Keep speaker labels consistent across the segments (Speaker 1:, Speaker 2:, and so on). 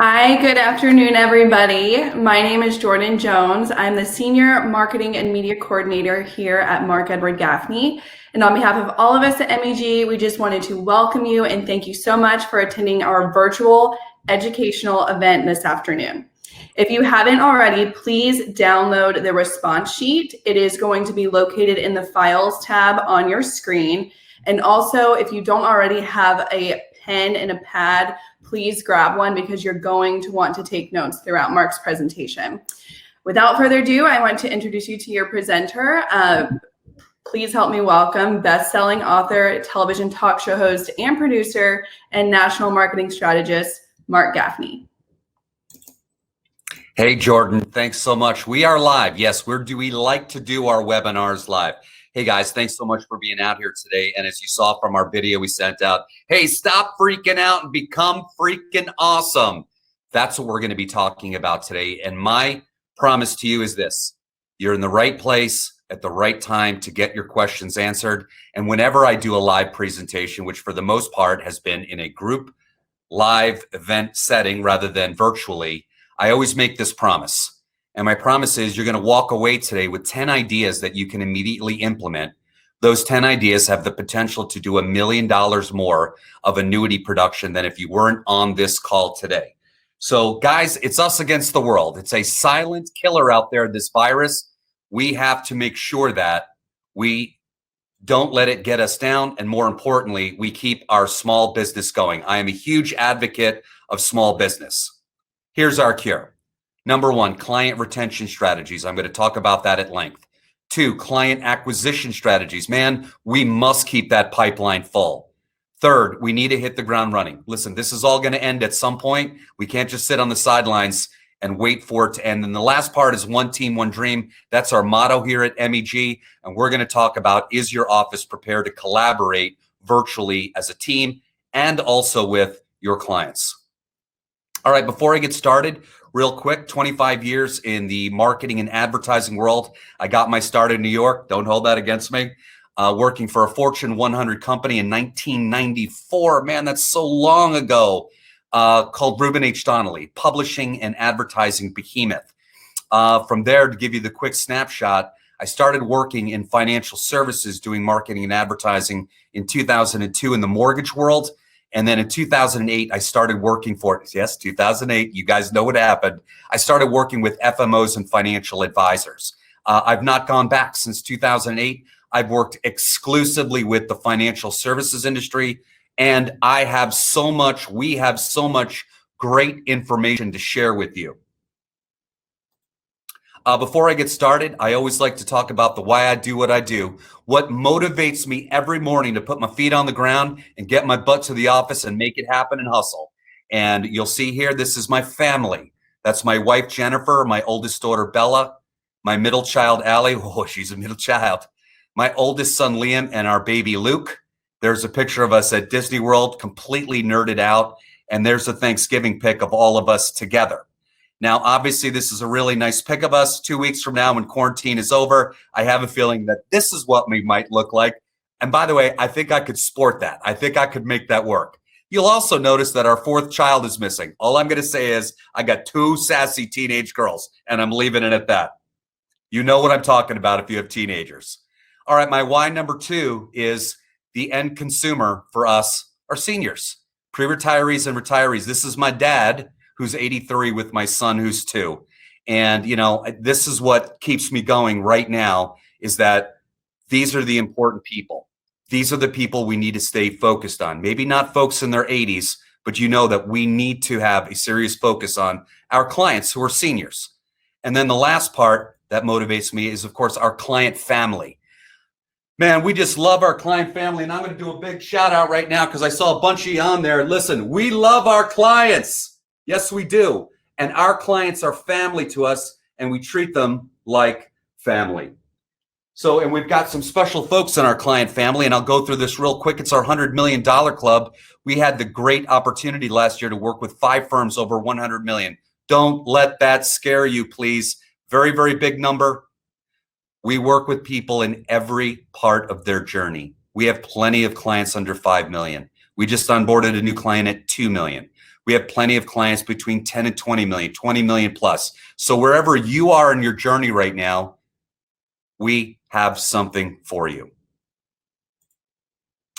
Speaker 1: Hi, good afternoon, everybody. My name is Jordan Jones. I'm the Senior Marketing and Media Coordinator here at Mark Edward Gaffney. And on behalf of all of us at MEG, we just wanted to welcome you and thank you so much for attending our virtual educational event this afternoon. If you haven't already, please download the response sheet. It is going to be located in the Files tab on your screen. And also, if you don't already have a pen and a pad, please grab one because you're going to want to take notes throughout Mark's presentation. Without further ado, I want to introduce you to your presenter. Please help me welcome best-selling author, television talk show host, and producer, and national marketing strategist, Mark Gaffney.
Speaker 2: Hey, Jordan, thanks so much. We are live. Yes, we like to do our webinars live. Hey guys, thanks so much for being out here today. And as you saw from our video we sent out, hey, stop freaking out and become freaking awesome. That's what we're going to be talking about today. And my promise to you is this: you're in the right place at the right time to get your questions answered. And whenever I do a live presentation, which for the most part has been in a group live event setting rather than virtually, I always make this promise. And my promise is you're going to walk away today with 10 ideas that you can immediately implement. Those 10 ideas have the potential to do $1 million more of annuity production than if you weren't on this call today. So guys, it's us against the world. It's a silent killer out there, this virus. We have to make sure that we don't let it get us down. And more importantly, we keep our small business going. I am a huge advocate of small business. Here's our cure. Number one, client retention strategies. I'm going to talk about that at length. 2, client acquisition strategies. Man, we must keep that pipeline full. 3rd, we need to hit the ground running. Listen, this is all going to end at some point. We can't just sit on the sidelines and wait for it to end. And the last part is one team, one dream. That's our motto here at MEG. And we're going to talk about, is your office prepared to collaborate virtually as a team and also with your clients? All right, before I get started, real quick, 25 years in the marketing and advertising world. I got my start in New York. Don't hold that against me. Working for a Fortune 100 company in 1994. Man, that's so long ago. Called Reuben H. Donnelly, publishing and advertising behemoth. From there, to give you the quick snapshot, I started working in financial services doing marketing and advertising in 2002 in the mortgage world. And then in 2008, I started working for, yes, 2008, you guys know what happened. I started working with FMOs and financial advisors. I've not gone back since 2008. I've worked exclusively with the financial services industry, and we have so much great information to share with you. Before I get started, I always like to talk about the why I do what I do, what motivates me every morning to put my feet on the ground and get my butt to the office and make it happen and hustle. And you'll see here, this is my family. That's my wife, Jennifer, my oldest daughter, Bella, my middle child, Allie. Oh, she's a middle child. My oldest son, Liam, and our baby, Luke. There's a picture of us at Disney World, completely nerded out. And there's a Thanksgiving pic of all of us together. Now, obviously, this is a really nice pic of us. 2 weeks from now, when quarantine is over, I have a feeling that this is what we might look like. And by the way, I think I could sport that. I think I could make that work. You'll also notice that our 4th child is missing. All I'm going to say is I got 2 sassy teenage girls, and I'm leaving it at that. You know what I'm talking about if you have teenagers. All right, my why number 2 is the end consumer for us are seniors, pre-retirees and retirees. This is my dad, who's 83, with my son, who's 2. And, you know, this is what keeps me going right now, is that these are the important people. These are the people we need to stay focused on. Maybe not folks in their 80s, but you know that we need to have a serious focus on our clients who are seniors. And then the last part that motivates me is, of course, our client family. Man, we just love our client family. And I'm going to do a big shout out right now because I saw a bunch of you on there. Listen, we love our clients. Yes, we do. And our clients are family to us, and we treat them like family. So, and we've got some special folks in our client family, and I'll go through this real quick. It's our $100 million club. We had the great opportunity last year to work with 5 firms over 100 million. Don't let that scare you, please. Very, very big number. We work with people in every part of their journey. We have plenty of clients under 5 million. We just onboarded a new client at 2 million. We have plenty of clients between 10 and 20 million, 20 million plus. So wherever you are in your journey right now, we have something for you.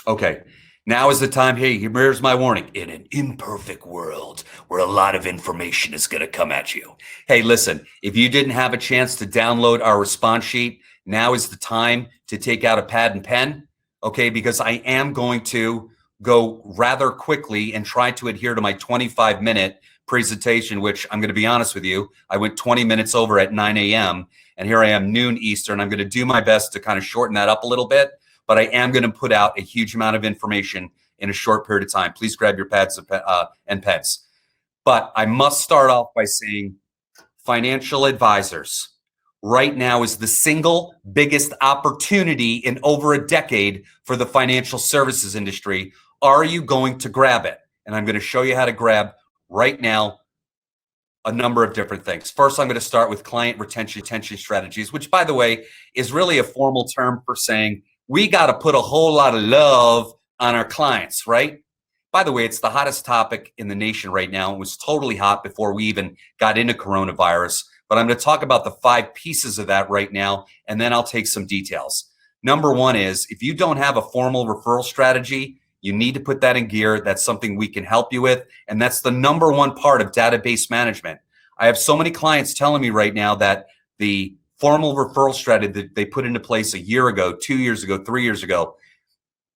Speaker 2: Okay, now is the time. Hey, here's my warning. In an imperfect world where a lot of information is going to come at you. Hey, listen, if you didn't have a chance to download our response sheet, now is the time to take out a pad and pen, okay? Because I am going to go rather quickly and try to adhere to my 25-minute presentation, which I'm going to be honest with you, I went 20 minutes over at 9 a.m. and here I am noon Eastern. I'm going to do my best to kind of shorten that up a little bit, but I am going to put out a huge amount of information in a short period of time. Please grab your pads and pens. But I must start off by saying financial advisors right now is the single biggest opportunity in over a decade for the financial services industry. Are you going to grab it? And I'm going to show you how to grab right now a number of different things. First, I'm going to start with client retention strategies, which, by the way, is really a formal term for saying we got to put a whole lot of love on our clients, right? By the way, it's the hottest topic in the nation right now. It was totally hot before we even got into coronavirus. But I'm going to talk about the 5 pieces of that right now, and then I'll take some details. Number one is if you don't have a formal referral strategy, you need to put that in gear. That's something we can help you with. And that's the number one part of database management. I have so many clients telling me right now that the formal referral strategy that they put into place a year ago, 2 years ago, 3 years ago,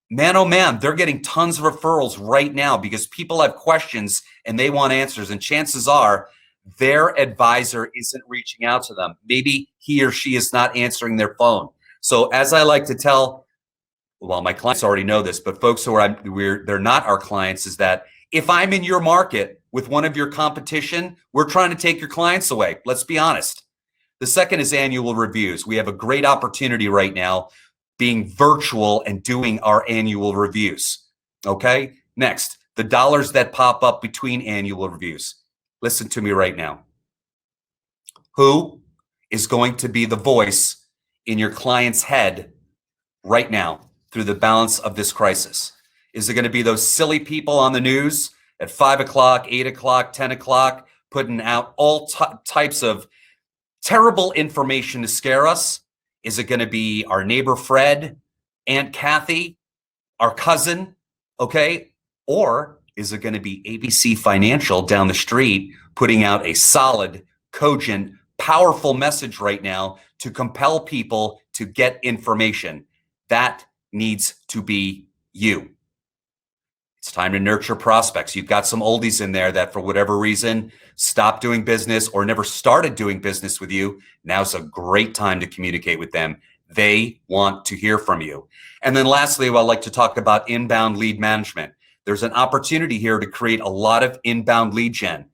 Speaker 2: man, oh man, they're getting tons of referrals right now because people have questions and they want answers. And chances are their advisor isn't reaching out to them. Maybe he or she is not answering their phone. So as I like to tell, well, my clients already know this, but folks who they're not our clients, is that if I'm in your market with one of your competition, we're trying to take your clients away. Let's be honest. The second is annual reviews. We have a great opportunity right now being virtual and doing our annual reviews. Okay. Next, the dollars that pop up between annual reviews. Listen to me right now. Who is going to be the voice in your client's head right now through the balance of this crisis? Is it going to be those silly people on the news at 5 o'clock, 8 o'clock, 10 o'clock, putting out all types of terrible information to scare us? Is it going to be our neighbor Fred, Aunt Kathy, our cousin? Okay. Or is it going to be ABC Financial down the street putting out a solid, cogent, powerful message right now to compel people to get information? That needs to be you. It's time to nurture prospects. You've got some oldies in there that for whatever reason stopped doing business or never started doing business with you. Now's a great time to communicate with them. They want to hear from you. And then lastly, I'd like to talk about inbound lead management. There's an opportunity here to create a lot of inbound lead gen.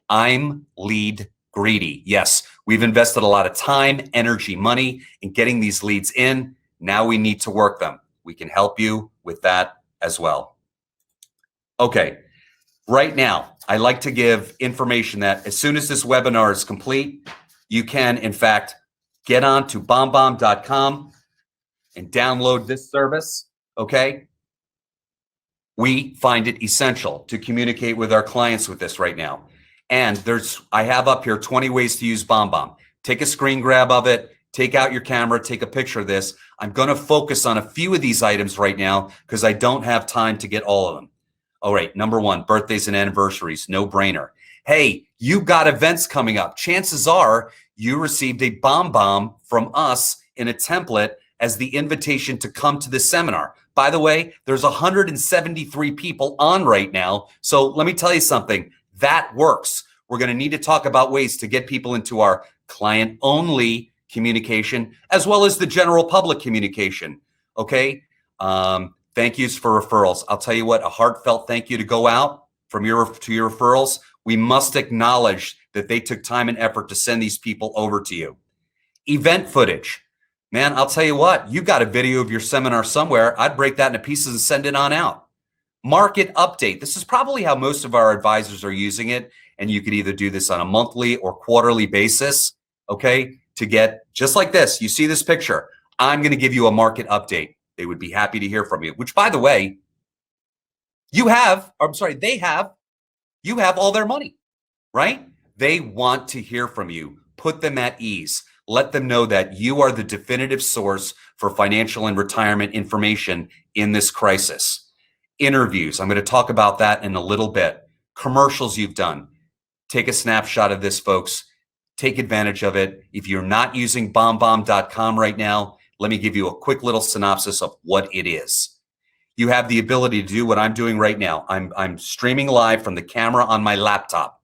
Speaker 2: I'm lead greedy. Yes, we've invested a lot of time, energy, money in getting these leads in. Now we need to work them. We can help you with that as well. Okay, right now, I like to give information that as soon as this webinar is complete, you can, in fact, get on to BombBomb.com and download this service, okay? We find it essential to communicate with our clients with this right now. And I have up here 20 ways to use BombBomb. Take a screen grab of it, take out your camera, take a picture of this. I'm going to focus on a few of these items right now because I don't have time to get all of them. All right, number one, birthdays and anniversaries, no brainer. Hey, you got events coming up. Chances are you received a BombBomb from us in a template as the invitation to come to this seminar. By the way, there's 173 people on right now. So let me tell you something, that works. We're going to need to talk about ways to get people into our client-only communication as well as the general public communication, okay? Thank yous for referrals. I'll tell you what, a heartfelt thank you to go out to your referrals. We must acknowledge that they took time and effort to send these people over to you. Event footage. Man, I'll tell you what, you got a video of your seminar somewhere. I'd break that into pieces and send it on out. Market update. This is probably how most of our advisors are using it. And you could either do this on a monthly or quarterly basis, okay? To get just like this, you see this picture. I'm going to give you a market update. They would be happy to hear from you, which by the way, they have You have all their money, right? They want to hear from you. Put them at ease. Let them know that you are the definitive source for financial and retirement information in this crisis. Interviews, I'm going to talk about that in a little bit. Commercials you've done. Take a snapshot of this, folks. Take advantage of it. If you're not using BombBomb.com right now, let me give you a quick little synopsis of what it is. You have the ability to do what I'm doing right now. I'm streaming live from the camera on my laptop.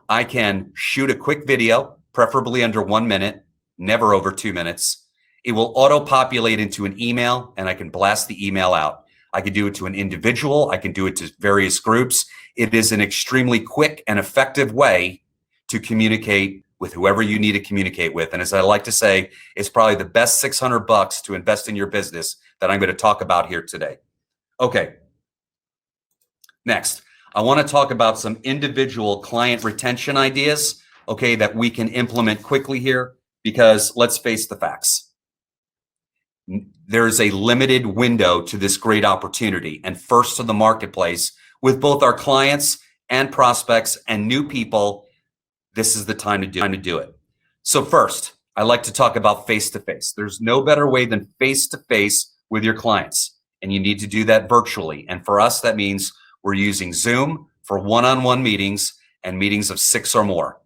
Speaker 2: I can shoot a quick video, preferably under 1 minute, never over 2 minutes. It will auto-populate into an email, and I can blast the email out. I can do it to an individual. I can do it to various groups. It is an extremely quick and effective way to communicate with whoever you need to communicate with. And as I like to say, it's probably the best $600 to invest in your business that I'm going to talk about here today. Okay. Next, I want to talk about some individual client retention ideas, okay, that we can implement quickly here, because let's face the facts. There's a limited window to this great opportunity, and first to the marketplace with both our clients and prospects and new people. This is the time to do it. So first, I like to talk about face-to-face. There's no better way than face-to-face with your clients, and you need to do that virtually. And for us, that means we're using Zoom for one-on-one meetings and meetings of 6 or more,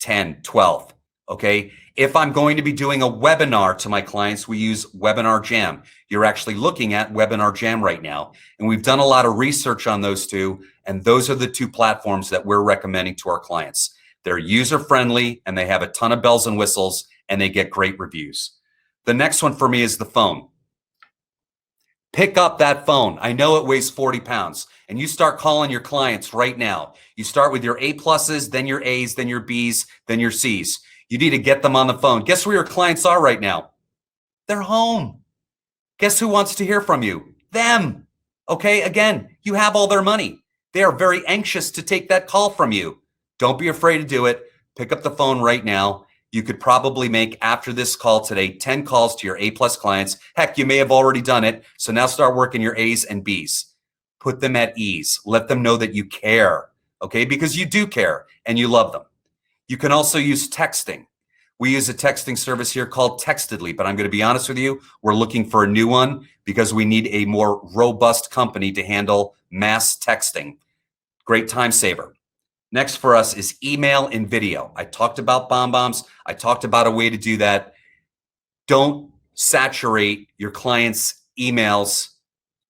Speaker 2: 10, 12, okay? If I'm going to be doing a webinar to my clients, we use Webinar Jam. You're actually looking at Webinar Jam right now. And we've done a lot of research on those two, and those are the two platforms that we're recommending to our clients. They're user-friendly, and they have a ton of bells and whistles, and they get great reviews. The next one for me is the phone. Pick up that phone. I know it weighs 40 pounds, and you start calling your clients right now. You start with your A pluses, then your A's, then your B's, then your C's. You need to get them on the phone. Guess where your clients are right now? They're home. Guess who wants to hear from you? Them. Okay, again, you have all their money. They are very anxious to take that call from you. Don't be afraid to do it. Pick up the phone right now. You could probably make, after this call today, 10 calls to your A-plus clients. Heck, you may have already done it. So now start working your A's and B's. Put them at ease. Let them know that you care, okay? Because you do care and you love them. You can also use texting. We use a texting service here called Textedly, but I'm going to be honest with you, we're looking for a new one because we need a more robust company to handle mass texting. Great time saver. Next for us is email and video. I talked about BombBombs. I talked about a way to do that. Don't saturate your clients' emails,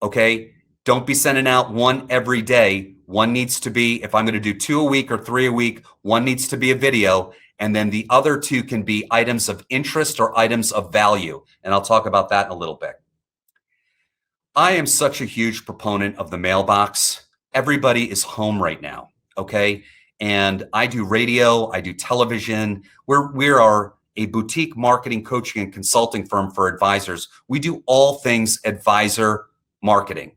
Speaker 2: okay? Don't be sending out one every day. One needs to be, if I'm going to do 2 a week or 3 a week, one needs to be a video. And then the other 2 can be items of interest or items of value. And I'll talk about that in a little bit. I am such a huge proponent of the mailbox. Everybody is home right now, okay? And I do radio, I do television. We are a boutique marketing, coaching, and consulting firm for advisors. We do all things advisor marketing.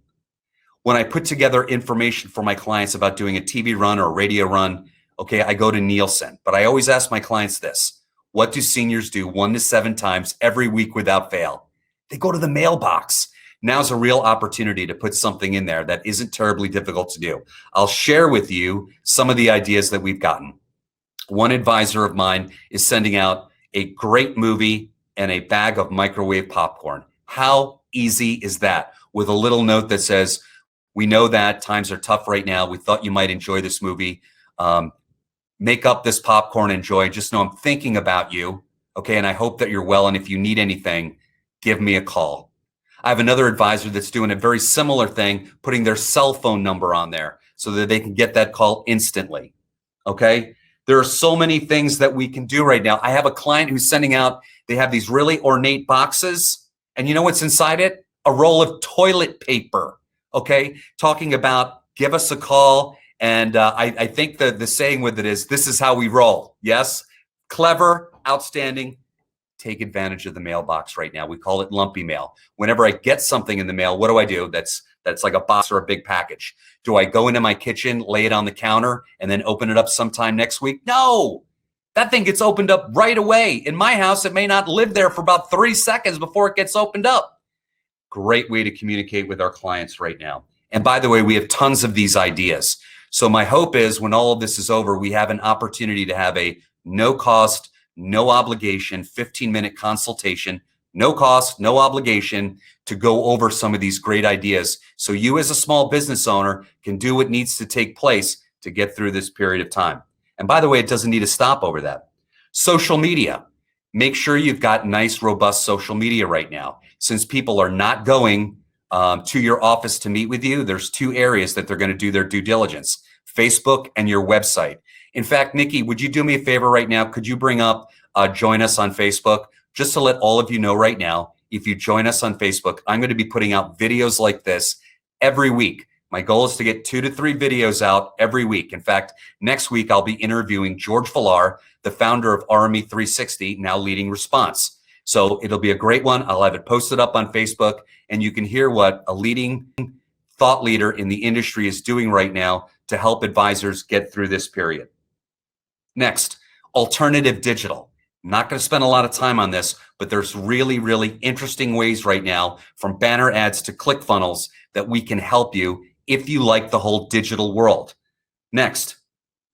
Speaker 2: When I put together information for my clients about doing a TV run or a radio run, okay, I go to Nielsen. But I always ask my clients this: what do seniors do 1 to 7 times every week without fail? They go to the mailbox. Now's a real opportunity to put something in there that isn't terribly difficult to do. I'll share with you some of the ideas that we've gotten. One advisor of mine is sending out a great movie and a bag of microwave popcorn. How easy is that? With a little note that says, we know that times are tough right now. We thought you might enjoy this movie. Make up this popcorn, enjoy. Just know I'm thinking about you, okay? And I hope that you're well. And if you need anything, give me a call. I have another advisor that's doing a very similar thing, putting their cell phone number on there so that they can get that call instantly, okay? There are so many things that we can do right now. I have a client who's sending out, they have these really ornate boxes, and you know what's inside it? A roll of toilet paper, okay? Talking about give us a call, and I think the saying with it is, this is how we roll, yes? Clever, outstanding. Take advantage of the mailbox right now. We call it lumpy mail. Whenever I get something in the mail, what do? That's like a box or a big package. Do I go into my kitchen, lay it on the counter, and then open it up sometime next week? No, that thing gets opened up right away. In my house, it may not live there for about 3 seconds before it gets opened up. Great way to communicate with our clients right now. And by the way, we have tons of these ideas. So my hope is when all of this is over, we have an opportunity to have a no cost, no obligation, 15-minute consultation, no cost, no obligation, to go over some of these great ideas. So you as a small business owner can do what needs to take place to get through this period of time. And by the way, it doesn't need to stop over that. Social media. Make sure you've got nice, robust social media right now. Since people are not going to your office to meet with you, there's two areas that they're going to do their due diligence: Facebook and your website. In fact, Nikki, would you do me a favor right now? Could you bring up join us on Facebook? Just to let all of you know right now, if you join us on Facebook, I'm going to be putting out videos like this every week. My goal is to get 2 to 3 videos out every week. In fact, next week, I'll be interviewing George Villar, the founder of RME 360, now leading Response. So it'll be a great one. I'll have it posted up on Facebook, and you can hear what a leading thought leader in the industry is doing right now to help advisors get through this period. Next, alternative digital. I'm not going to spend a lot of time on this, but there's really, really interesting ways right now, from banner ads to ClickFunnels, that we can help you if you like the whole digital world. Next,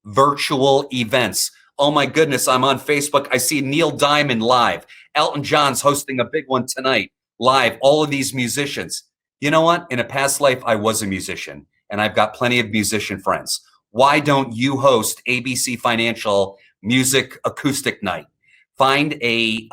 Speaker 2: virtual events. Oh my goodness, I'm on Facebook. I see Neil Diamond live. Elton John's hosting a big one tonight, live. All of these musicians. You know what? In a past life, I was a musician, and I've got plenty of musician friends. Why don't you host ABC Financial Music Acoustic Night? Find a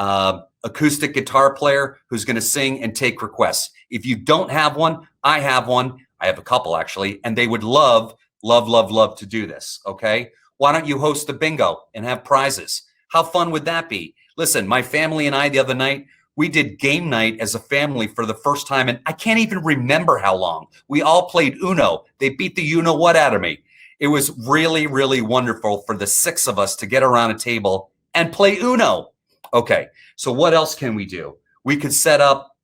Speaker 2: acoustic guitar player who's going to sing and take requests. If you don't have one, I have one. I have a couple actually, and they would love to do this. Okay. Why don't you host a bingo and have prizes? How fun would that be? Listen, my family and I the other night, we did game night as a family for the first time, and I can't even remember how long. We all played Uno. They beat the you know what out of me. It was really, really wonderful for the 6 of us to get around a table and play Uno. Okay, so what else can we do? We could set up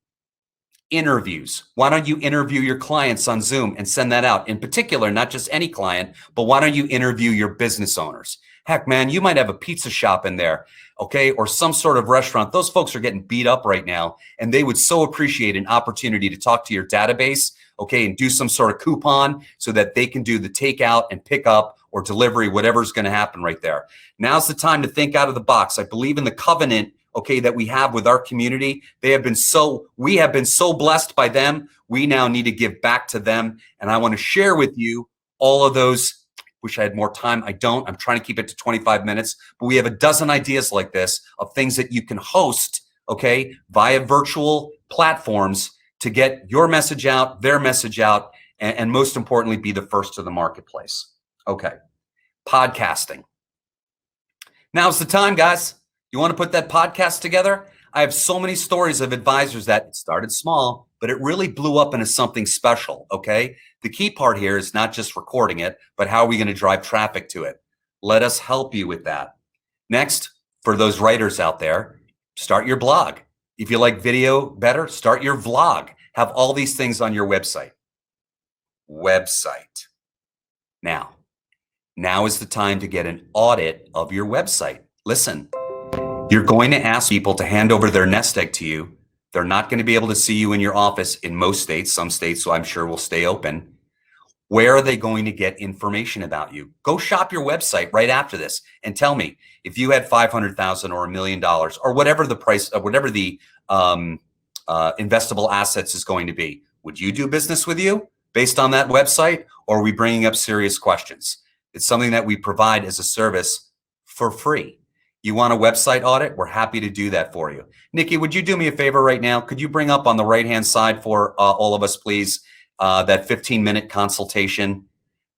Speaker 2: interviews. Why don't you interview your clients on Zoom and send that out? In particular, not just any client, but why don't you interview your business owners? Heck, man, you might have a pizza shop in there, okay, or some sort of restaurant. Those folks are getting beat up right now, and they would so appreciate an opportunity to talk to your database, okay, and do some sort of coupon so that they can do the takeout and pick up or delivery, whatever's going to happen right there. Now's the time to think out of the box. I believe in the covenant, okay, that we have with our community. We have been so blessed by them. We now need to give back to them. And I want to share with you all of those. Wish I had more time. I don't. I'm trying to keep it to 25 minutes. But we have a dozen ideas like this of things that you can host, okay, via virtual platforms to get your message out, their message out, and most importantly, be the first to the marketplace. Okay. Podcasting. Now's the time, guys. You want to put that podcast together? I have so many stories of advisors that it started small, but it really blew up into something special, okay? The key part here is not just recording it, but how are we going to drive traffic to it? Let us help you with that. Next, for those writers out there, start your blog. If you like video better, start your vlog. Have all these things on your website. Now is the time to get an audit of your website. Listen, you're going to ask people to hand over their nest egg to you. They're not going to be able to see you in your office in most states. Some states, so I'm sure, will stay open. Where are they going to get information about you? Go shop your website right after this and tell me if you had $500,000 or $1 million or whatever the price of whatever the investable assets is going to be. Would you do business with you based on that website, or are we bringing up serious questions? It's something that we provide as a service for free. You want a website audit? We're happy to do that for you. Nikki, would you do me a favor right now? Could you bring up on the right-hand side for all of us, please, that 15-minute consultation?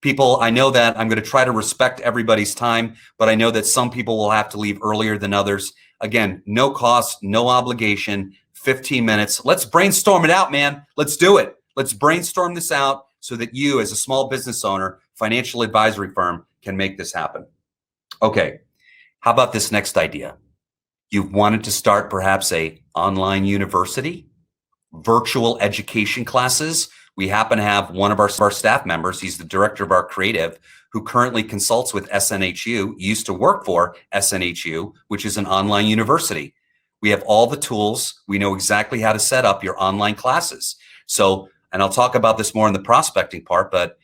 Speaker 2: People, I know that I'm going to try to respect everybody's time, but I know that some people will have to leave earlier than others. Again, no cost, no obligation, 15 minutes. Let's brainstorm it out, man. Let's do it. Let's brainstorm this out so that you, as a small business owner, financial advisory firm, can make this happen. Okay. How about this next idea? You've wanted to start perhaps a online university, virtual education classes. We happen to have one of our staff members. He's the director of our creative, who currently consults with SNHU, used to work for SNHU, which is an online university. We have all the tools. We know exactly how to set up your online classes. So, and I'll talk about this more in the prospecting part, but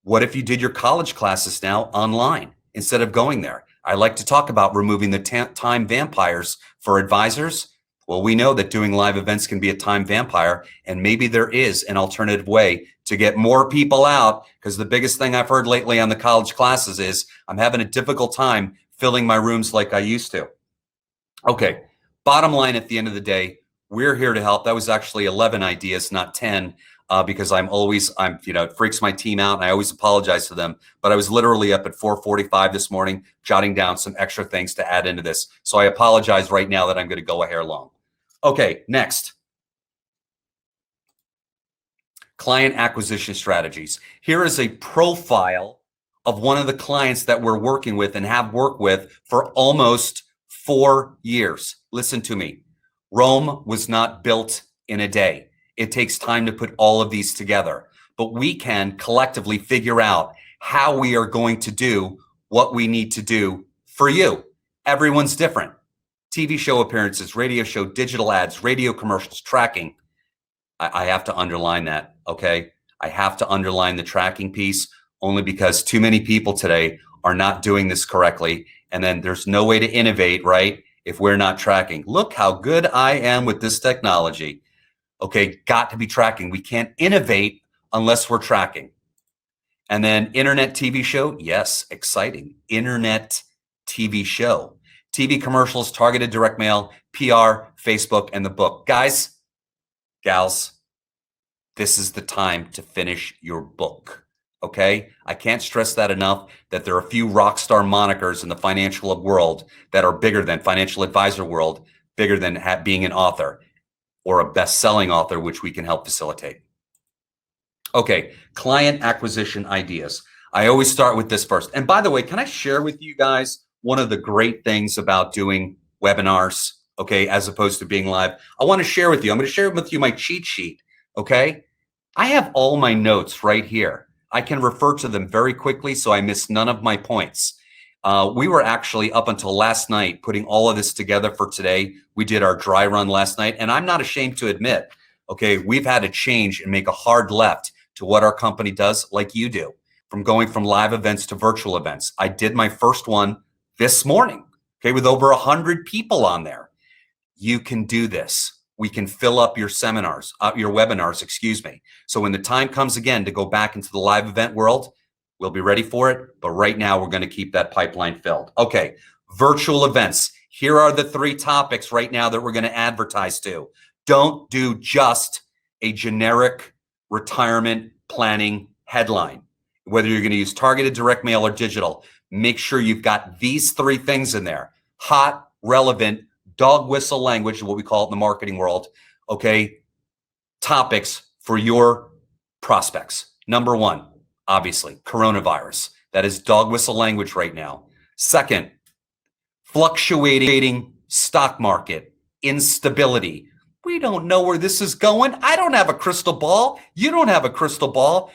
Speaker 2: What if you did your college classes now online instead of going there? I like to talk about removing the time vampires for advisors. Well, we know that doing live events can be a time vampire, and maybe there is an alternative way to get more people out, because the biggest thing I've heard lately on the college classes is I'm having a difficult time filling my rooms like I used to. Okay, bottom line at the end of the day, we're here to help. That was actually 11 ideas, not 10, because it freaks my team out, and I always apologize to them. But I was literally up at 4:45 this morning, jotting down some extra things to add into this. So I apologize right now that I'm going to go a hair long. Okay, next. Client acquisition strategies. Here is a profile of one of the clients that we're working with and have worked with for almost 4 years. Listen to me. Rome was not built in a day. It takes time to put all of these together, but we can collectively figure out how we are going to do what we need to do for you. Everyone's different. TV show appearances, radio show, digital ads, radio commercials, tracking. I have to underline that, okay? I have to underline the tracking piece only because too many people today are not doing this correctly. And then there's no way to innovate, right? If we're not tracking. Look how good I am with this technology. Okay, got to be tracking. We can't innovate unless we're tracking. And then internet TV show. Yes, exciting. Internet TV show. TV commercials, targeted direct mail, PR, Facebook, and the book. Guys, gals, this is the time to finish your book. Okay, I can't stress that enough, that there are a few rock star monikers in the financial world that are bigger than financial advisor world, bigger than being an author or a best-selling author, which we can help facilitate. Okay, client acquisition ideas. I always start with this first. And by the way, can I share with you guys one of the great things about doing webinars, okay, as opposed to being live? I want to share with you. I'm going to share with you my cheat sheet, okay? I have all my notes right here. I can refer to them very quickly so I miss none of my points. We were actually up until last night putting all of this together for today. We did our dry run last night, and I'm not ashamed to admit, okay, we've had to change and make a hard left to what our company does, like you do, from going from live events to virtual events. I did my first one this morning, okay, with over 100 people on there. You can do this. We can fill up your seminars, your webinars, excuse me. So when the time comes again to go back into the live event world, we'll be ready for it. But right now, we're going to keep that pipeline filled. Okay, virtual events. Here are the 3 topics right now that we're going to advertise to. Don't do just a generic retirement planning headline. Whether you're going to use targeted direct mail or digital, make sure you've got these 3 things in there. Hot, relevant, dog whistle language, what we call it in the marketing world, okay, topics for your prospects. Number 1, obviously, coronavirus. That is dog whistle language right now. Second, fluctuating stock market, instability. We don't know where this is going. I don't have a crystal ball. You don't have a crystal ball.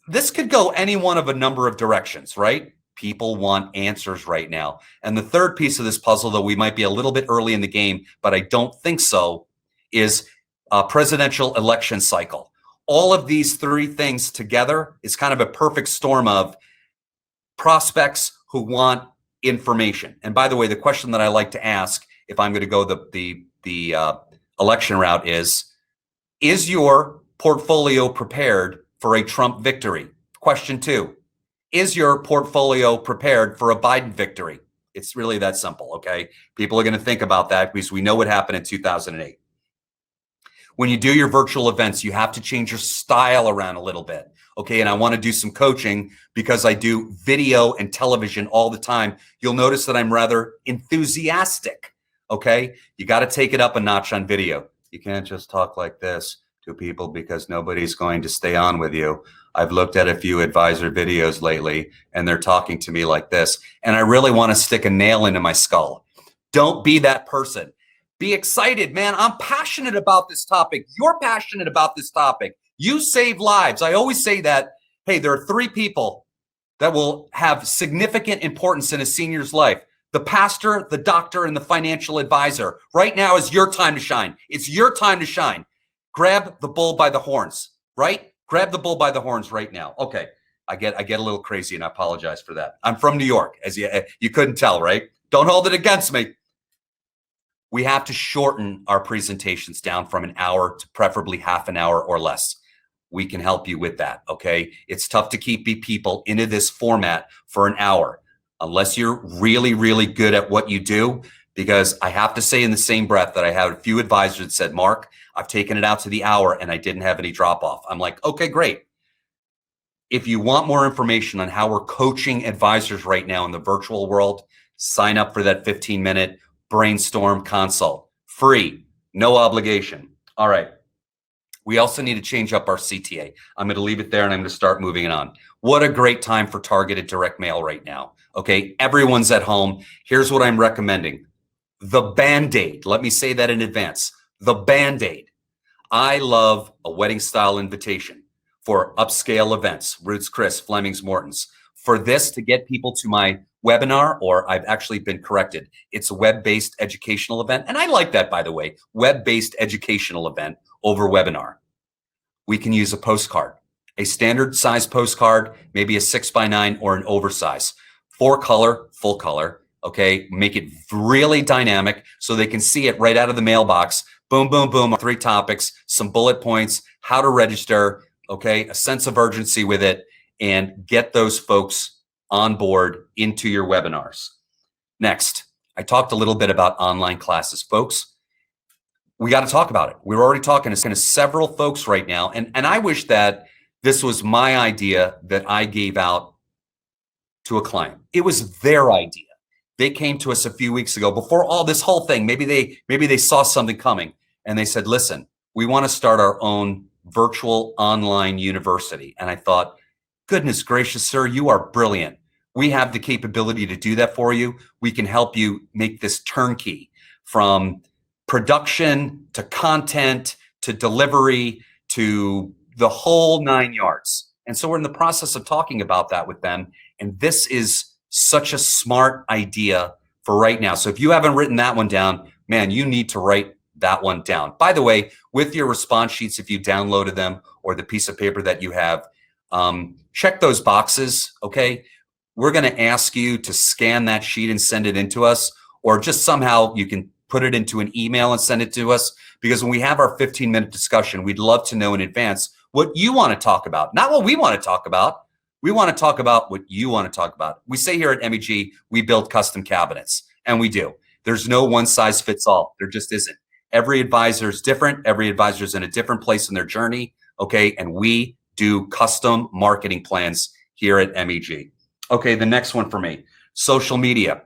Speaker 2: This could go any one of a number of directions, right? People want answers right now. And the third piece of this puzzle, though we might be a little bit early in the game, but I don't think so, is a presidential election cycle. All of these 3 things together is kind of a perfect storm of prospects who want information. And by the way, the question that I like to ask if I'm going to go the election route is your portfolio prepared for a Trump victory? Question 2. Is your portfolio prepared for a Biden victory? It's really that simple, okay? People are going to think about that because we know what happened in 2008. When you do your virtual events, you have to change your style around a little bit, okay? And I want to do some coaching because I do video and television all the time. You'll notice that I'm rather enthusiastic, okay? You got to take it up a notch on video. You can't just talk like this to people because nobody's going to stay on with you. I've looked at a few advisor videos lately and they're talking to me like this. And I really want to stick a nail into my skull. Don't be that person. Be excited, man. I'm passionate about this topic. You're passionate about this topic. You save lives. I always say that, hey, there are 3 people that will have significant importance in a senior's life. The pastor, the doctor, and the financial advisor. Right now is your time to shine. It's your time to shine. Grab the bull by the horns, right? Grab the bull by the horns right now. Okay, I get a little crazy, and I apologize for that. I'm from New York, as you couldn't tell, right? Don't hold it against me. We have to shorten our presentations down from an hour to preferably half an hour or less. We can help you with that, okay? It's tough to keep people into this format for an hour unless you're really, really good at what you do, because I have to say in the same breath that I had a few advisors that said, Mark, I've taken it out to the hour and I didn't have any drop off. I'm like, okay, great. If you want more information on how we're coaching advisors right now in the virtual world, sign up for that 15-minute brainstorm consult. Free, no obligation. All right. We also need to change up our CTA. I'm going to leave it there and I'm going to start moving it on. What a great time for targeted direct mail right now. Okay, everyone's at home. Here's what I'm recommending. The Band-Aid. Let me say that in advance. The Band-Aid. I love a wedding style invitation for upscale events, Roots Chris, Fleming's Morton's. For this to get people to my webinar, or I've actually been corrected, it's a web-based educational event. And I like that, by the way, web-based educational event over webinar. We can use a postcard, a standard size postcard, maybe a 6x9 or an oversize. 4-color, full color, okay? Make it really dynamic so they can see it right out of the mailbox. Boom, boom, boom, 3 topics, some bullet points, how to register, okay? A sense of urgency with it, and get those folks on board into your webinars. Next, I talked a little bit about online classes. Folks, we got to talk about it. We're already talking to several folks right now, and I wish that this was my idea that I gave out to a client. It was their idea. They came to us a few weeks ago before all this whole thing. Maybe they saw something coming and they said, listen, we want to start our own virtual online university. And I thought, goodness gracious, sir, you are brilliant. We have the capability to do that for you. We can help you make this turnkey from production to content to delivery to the whole 9 yards. And so we're in the process of talking about that with them. And this is such a smart idea for right now. So if you haven't written that one down, man, you need to write that one down. By the way, with your response sheets, if you downloaded them or the piece of paper that you have, check those boxes, okay? We're going to ask you to scan that sheet and send it into us, or just somehow you can put it into an email and send it to us, because when we have our 15-minute discussion, we'd love to know in advance what you want to talk about, not what we want to talk about. We want to talk about what you want to talk about. We say here at MEG, we build custom cabinets, and we do. There's no one size fits all. There just isn't. Every advisor is different. Every advisor is in a different place in their journey, okay? And we do custom marketing plans here at MEG. Okay, the next one for me, social media.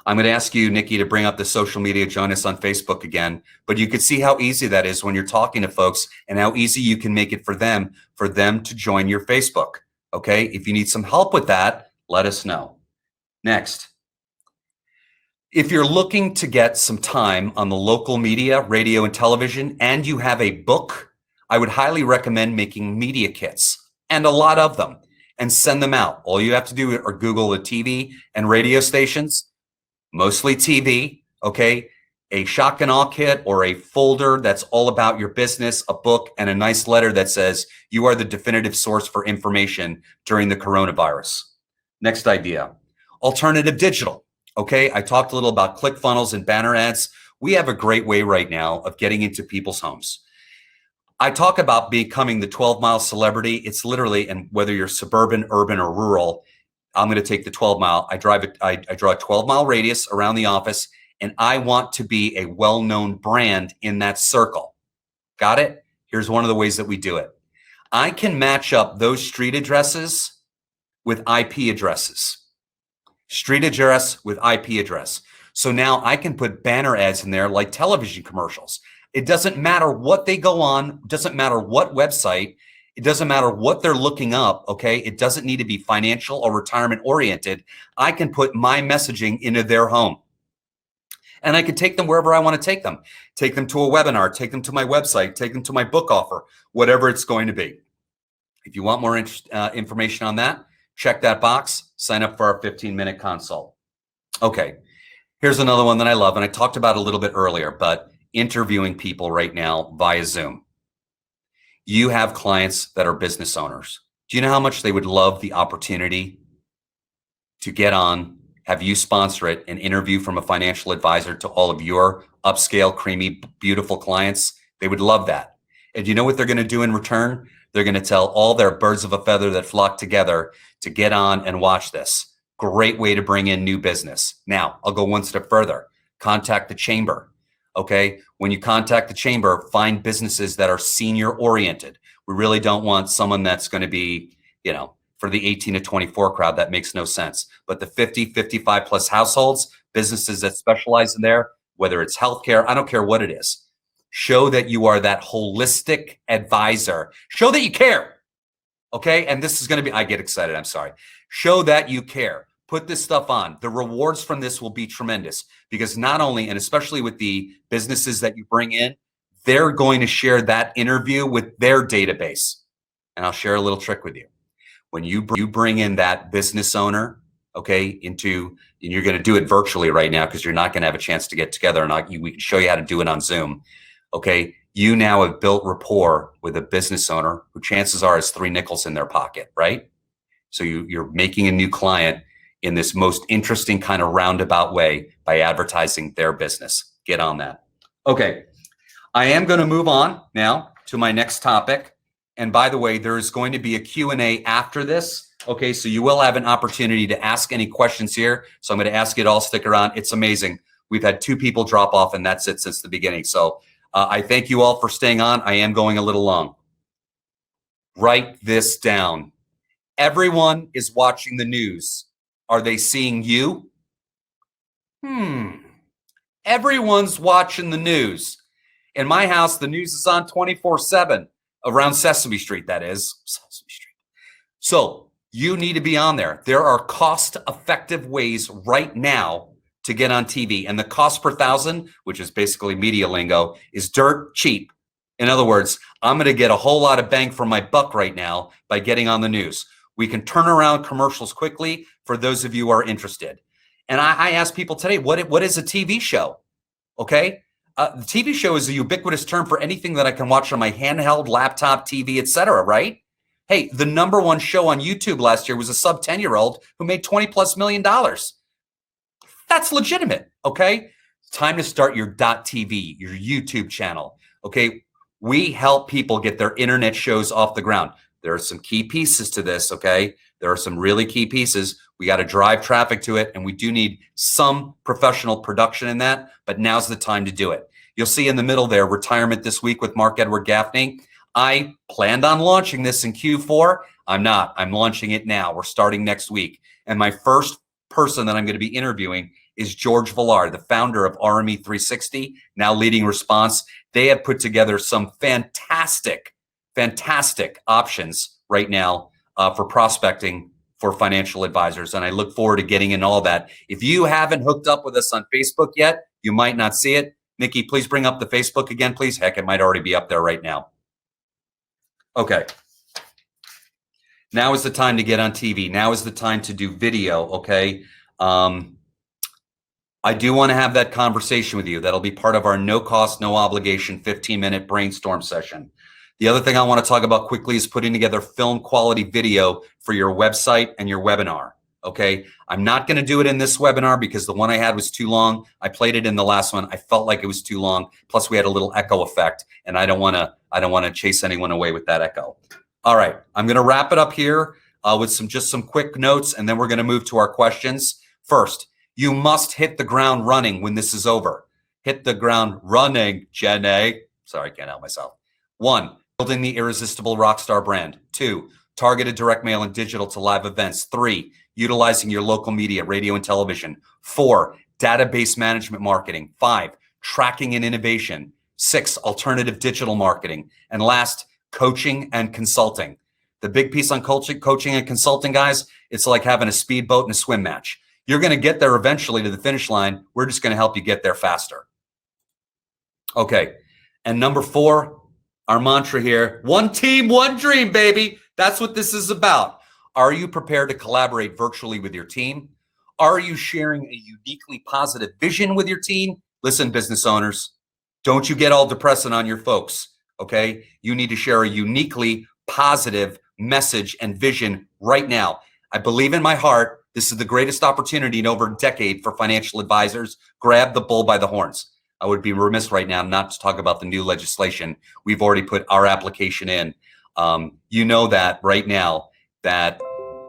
Speaker 2: I'm going to ask you, Nikki, to bring up the social media, join us on Facebook again. But you can see how easy that is when you're talking to folks, and how easy you can make it for them to join your Facebook. Okay, if you need some help with that, let us know. Next, if you're looking to get some time on the local media, radio and television, and you have a book, I would highly recommend making media kits, and a lot of them, and send them out. All you have to do are Google the TV and radio stations, mostly TV, okay? A shock and awe kit or a folder that's all about your business, a book, and a nice letter that says you are the definitive source for information during the coronavirus. Next idea, alternative digital. Okay, I talked a little about ClickFunnels and banner ads. We have a great way right now of getting into people's homes. I talk about becoming the 12-mile celebrity. It's literally, and whether you're suburban, urban, or rural, I'm going to take the 12-mile. I draw a 12-mile radius around the office, and I want to be a well-known brand in that circle. Got it? Here's one of the ways that we do it. I can match up those street addresses with IP addresses. Street address with IP address. So now I can put banner ads in there like television commercials. It doesn't matter what they go on, doesn't matter what website, it doesn't matter what they're looking up, okay? It doesn't need to be financial or retirement oriented. I can put my messaging into their home. And I can take them wherever I want to take them. Take them to a webinar, take them to my website, take them to my book offer, whatever it's going to be. If you want more information on that, check that box, sign up for our 15-minute consult. Okay, here's another one that I love, and I talked about it a little bit earlier, but interviewing people right now via Zoom. You have clients that are business owners. Do you know how much they would love the opportunity to get on, have you sponsor it, an interview from a financial advisor to all of your upscale, creamy, beautiful clients? They would love that. And you know what they're going to do in return? They're going to tell all their birds of a feather that flock together to get on and watch this. Great way to bring in new business. Now, I'll go one step further. Contact the chamber. Okay. When you contact the chamber, find businesses that are senior oriented. We really don't want someone that's going to be, you know, for the 18 to 24 crowd. That makes no sense. But the 50, 55 plus households, businesses that specialize in there, whether it's healthcare, I don't care what it is. Show that you are that holistic advisor. Show that you care. Okay. And this is going to be, I get excited. I'm sorry. Show that you care. Put this stuff on. The rewards from this will be tremendous because not only, and especially with the businesses that you bring in, they're going to share that interview with their database. And I'll share a little trick with you. When you bring in that business owner, okay, and you're going to do it virtually right now because you're not going to have a chance to get together, and we can show you how to do it on Zoom. Okay, you now have built rapport with a business owner who chances are has 3 nickels in their pocket, right? So you're making a new client in this most interesting kind of roundabout way by advertising their business. Get on that. Okay, I am going to move on now to my next topic. And by the way, there is going to be a Q&A after this. Okay, so you will have an opportunity to ask any questions here. So I'm going to ask you to all stick around. It's amazing. We've had 2 people drop off, and that's it since the beginning. So I thank you all for staying on. I am going a little long. Write this down. Everyone is watching the news. Are they seeing you? Everyone's watching the news. In my house, the news is on 24/7. Around Sesame Street, that is. Sesame Street. So you need to be on there. There are cost-effective ways right now to get on TV. And the cost per thousand, which is basically media lingo, is dirt cheap. In other words, I'm going to get a whole lot of bang for my buck right now by getting on the news. We can turn around commercials quickly for those of you who are interested. And I asked people today, what is a TV show? Okay. The TV show is a ubiquitous term for anything that I can watch on my handheld, laptop, TV, etc. Right? Hey, the #1 show on YouTube last year was a sub 10-year-old who made $20+ million. That's legitimate. Okay. Time to start your .tv, your YouTube channel. Okay. We help people get their internet shows off the ground. There are some key pieces to this. Okay. There are some really key pieces. We got to drive traffic to it, and we do need some professional production in that, but now's the time to do it. You'll see in the middle there, retirement this week with Mark Edward Gaffney. I planned on launching this in Q4. I'm not. I'm launching it now. We're starting next week. And my first person that I'm going to be interviewing is George Villar, the founder of RME 360, now leading Response. They have put together some fantastic options right now for prospecting for financial advisors. And I look forward to getting in all that. If you haven't hooked up with us on Facebook yet, you might not see it. Nikki, please bring up the Facebook again, please. Heck, it might already be up there right now. Okay. Now is the time to get on TV. Now is the time to do video, okay? I do want to have that conversation with you. That'll be part of our no cost, no obligation 15-minute brainstorm session. The other thing I want to talk about quickly is putting together film quality video for your website and your webinar. Okay. I'm not going to do it in this webinar because the one I had was too long. I played it in the last one. I felt like it was too long. Plus we had a little echo effect, and I don't want to chase anyone away with that echo. All right. I'm going to wrap it up here with just some quick notes, and then we're going to move to our questions. First, you must hit the ground running when this is over. Hit the ground running, Jenny. Sorry, I can't help myself. 1, building the irresistible rockstar brand. 2, targeted direct mail and digital to live events. 3, utilizing your local media, radio and television. 4, database management marketing. 5, tracking and innovation. 6, alternative digital marketing. And last, coaching and consulting. The big piece on coaching and consulting, guys, it's like having a speedboat and a swim match. You're going to get there eventually to the finish line. We're just going to help you get there faster. Okay. And number 4, our mantra here, one team, one dream, baby. That's what this is about. Are you prepared to collaborate virtually with your team? Are you sharing a uniquely positive vision with your team? Listen, business owners, don't you get all depressing on your folks, okay? You need to share a uniquely positive, message and vision right now. I believe in my heart, this is the greatest opportunity in over a decade for financial advisors. Grab the bull by the horns. I would be remiss right now not to talk about the new legislation. We've already put our application in. You know that right now that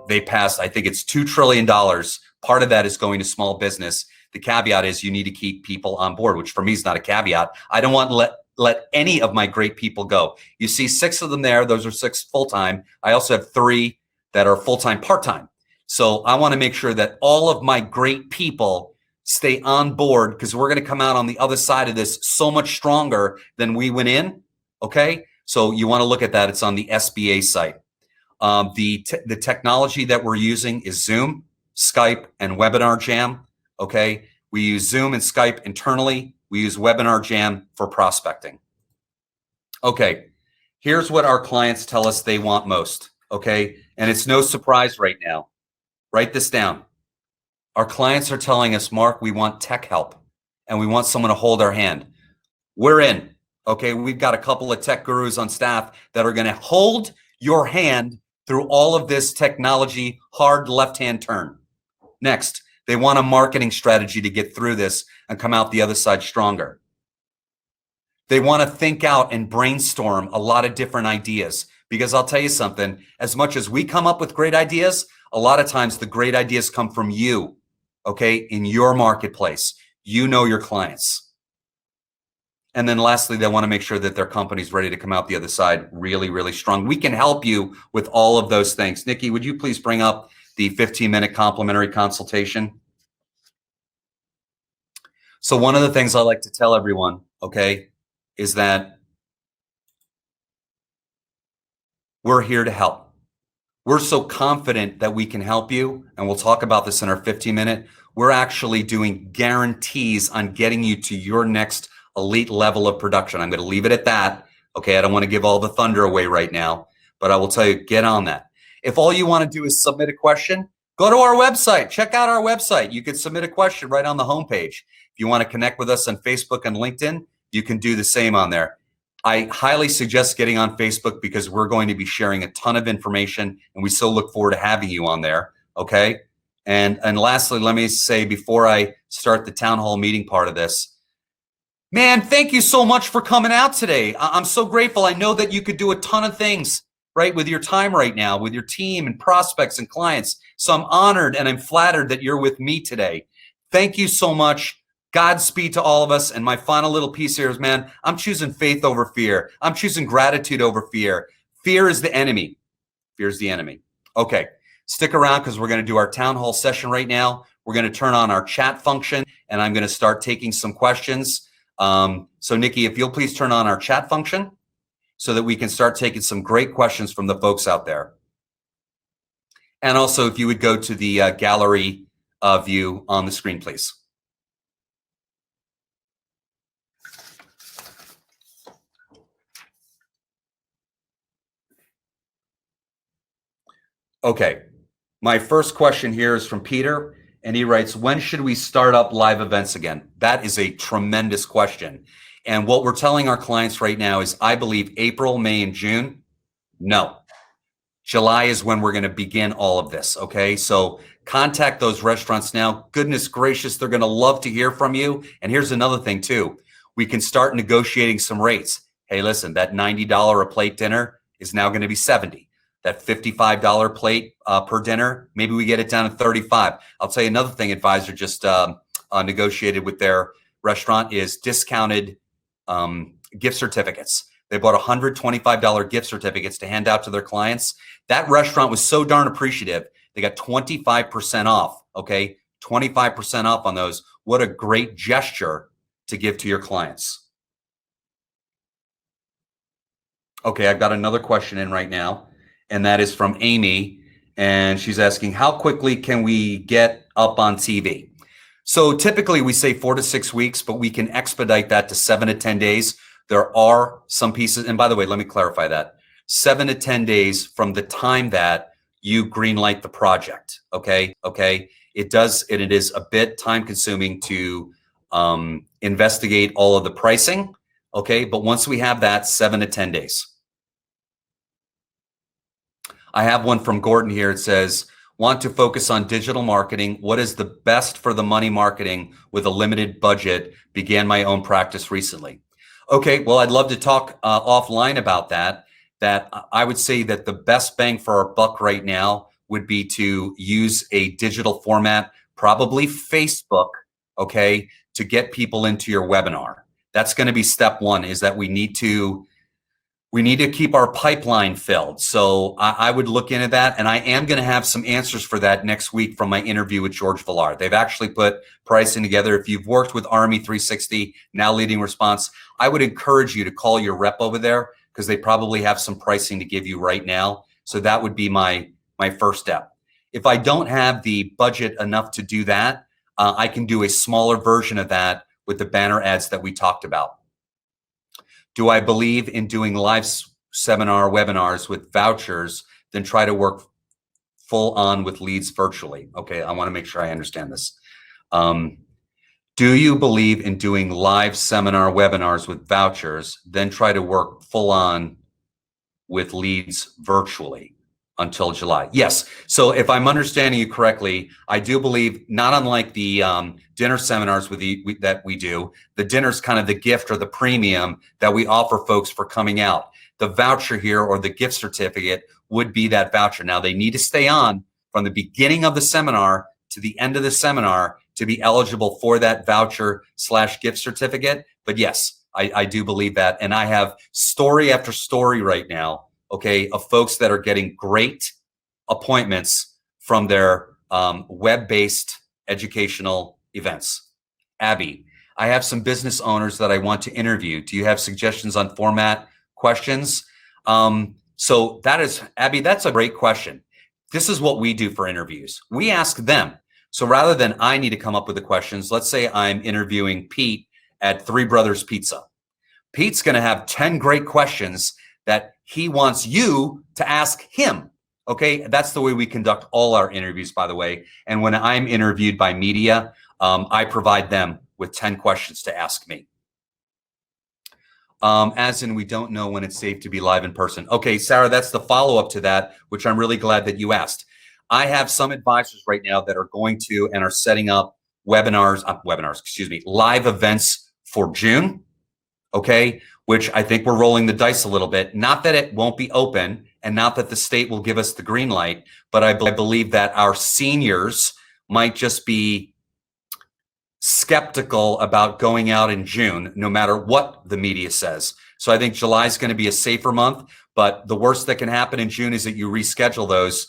Speaker 2: they passed, I think it's $2 trillion. Part of that is going to small business. The caveat is you need to keep people on board, which for me is not a caveat. I don't want to let any of my great people go. You see 6 of them there. Those are 6 full-time. I also have 3 that are full-time, part-time. So I want to make sure that all of my great people stay on board, because we're going to come out on the other side of this so much stronger than we went in. Okay. So you want to look at that. It's on the SBA site. The technology that we're using is Zoom, Skype, and Webinar Jam. Okay. We use Zoom and Skype internally. We use Webinar Jam for prospecting. Okay. Here's what our clients tell us they want most. Okay. And it's no surprise right now. Write this down. Our clients are telling us, Mark, we want tech help and we want someone to hold our hand. We're in. Okay. We've got a couple of tech gurus on staff that are going to hold your hand through all of this technology, hard left-hand turn. Next, they want a marketing strategy to get through this and come out the other side stronger. They want to think out and brainstorm a lot of different ideas, because I'll tell you something, as much as we come up with great ideas, a lot of times the great ideas come from you, okay, in your marketplace. You know your clients. And then lastly, they want to make sure that their company's ready to come out the other side really, really strong. We can help you with all of those things. Nikki, would you please bring up the 15-minute complimentary consultation? So one of the things I like to tell everyone, okay, is that we're here to help. We're so confident that we can help you, and we'll talk about this in our 15-minute. We're actually doing guarantees on getting you to your next elite level of production. I'm going to leave it at that. Okay, I don't want to give all the thunder away right now, but I will tell you, get on that. If all you want to do is submit a question, go to our website. Check out our website. You can submit a question right on the homepage. If you want to connect with us on Facebook and LinkedIn, you can do the same on there. I highly suggest getting on Facebook because we're going to be sharing a ton of information, and we so look forward to having you on there. Okay. And lastly, let me say before I start the town hall meeting part of this, man, thank you so much for coming out today. I'm so grateful. I know that you could do a ton of things, right, with your time right now, with your team and prospects and clients. So I'm honored and I'm flattered that you're with me today. Thank you so much. Godspeed to all of us. And my final little piece here is, man, I'm choosing faith over fear. I'm choosing gratitude over fear. Fear is the enemy. Fear is the enemy. Okay, stick around because we're going to do our town hall session right now. We're going to turn on our chat function, and I'm going to start taking some questions. So Nikki, if you'll please turn on our chat function so that we can start taking some great questions from the folks out there. And also, if you would go to the gallery view on the screen, please. Okay, my first question here is from Peter, and he writes, when should we start up live events again? That is a tremendous question. And what we're telling our clients right now is, I believe April, May, and June, no. July is when we're going to begin all of this, okay? So contact those restaurants now. Goodness gracious, they're going to love to hear from you. And here's another thing too. We can start negotiating some rates. Hey, listen, that $90 a plate dinner is now going to be $70. That $55 plate per dinner, maybe we get it down to $35. I'll tell you another thing Advisor just negotiated with their restaurant is discounted gift certificates. They bought $125 gift certificates to hand out to their clients. That restaurant was so darn appreciative. They got 25% off, okay? 25% off on those. What a great gesture to give to your clients. Okay, I've got another question in right now, and that is from Amy, and she's asking, how quickly can we get up on TV? So typically we say 4 to 6 weeks, but we can expedite that to 7 to 10 days. There are some pieces, and by the way, let me clarify that. 7 to 10 days from the time that you greenlight the project, okay? It is a bit time consuming to investigate all of the pricing, okay? But once we have that, 7 to 10 days. I have one from Gordon here. It says, want to focus on digital marketing. What is the best for the money marketing with a limited budget? Began my own practice recently. Okay, well, I'd love to talk offline about that. That I would say that the best bang for our buck right now would be to use a digital format, probably Facebook, okay, to get people into your webinar. That's going to be step one, is that we need to keep our pipeline filled. So I would look into that, and I am going to have some answers for that next week from my interview with George Villar. They've actually put pricing together. If you've worked with Army 360, now Leading Response, I would encourage you to call your rep over there, because they probably have some pricing to give you right now. So that would be my first step. If I don't have the budget enough to do that, I can do a smaller version of that with the banner ads that we talked about. Do I believe in doing live seminar webinars with vouchers, then try to work full on with leads virtually? Okay, I want to make sure I understand this. Do you believe in doing live seminar webinars with vouchers, then try to work full on with leads virtually until July? Yes. So if I'm understanding you correctly, I do believe, not unlike the dinner seminars that we do, the dinner's kind of the gift or the premium that we offer folks for coming out. The voucher here, or the gift certificate, would be that voucher. Now, they need to stay on from the beginning of the seminar to the end of the seminar to be eligible for that voucher / gift certificate. But yes, I do believe that. And I have story after story right now, okay, of folks that are getting great appointments from their web-based educational events. Abby, I have some business owners that I want to interview. Do you have suggestions on format questions? So that is, Abby, that's a great question. This is what we do for interviews. We ask them. So rather than I need to come up with the questions, let's say I'm interviewing Pete at Three Brothers Pizza. Pete's going to have 10 great questions that he wants you to ask him. Okay, that's the way we conduct all our interviews, by the way. And when I'm interviewed by media, I provide them with 10 questions to ask me. As in, we don't know when it's safe to be live in person. Okay, Sarah, that's the follow-up to that, which I'm really glad that you asked. I have some advisors right now that are going to and are setting up live events for June, okay, which I think we're rolling the dice a little bit. Not that it won't be open, and not that the state will give us the green light, but I believe that our seniors might just be skeptical about going out in June, no matter what the media says. So I think July is going to be a safer month, but the worst that can happen in June is that you reschedule those.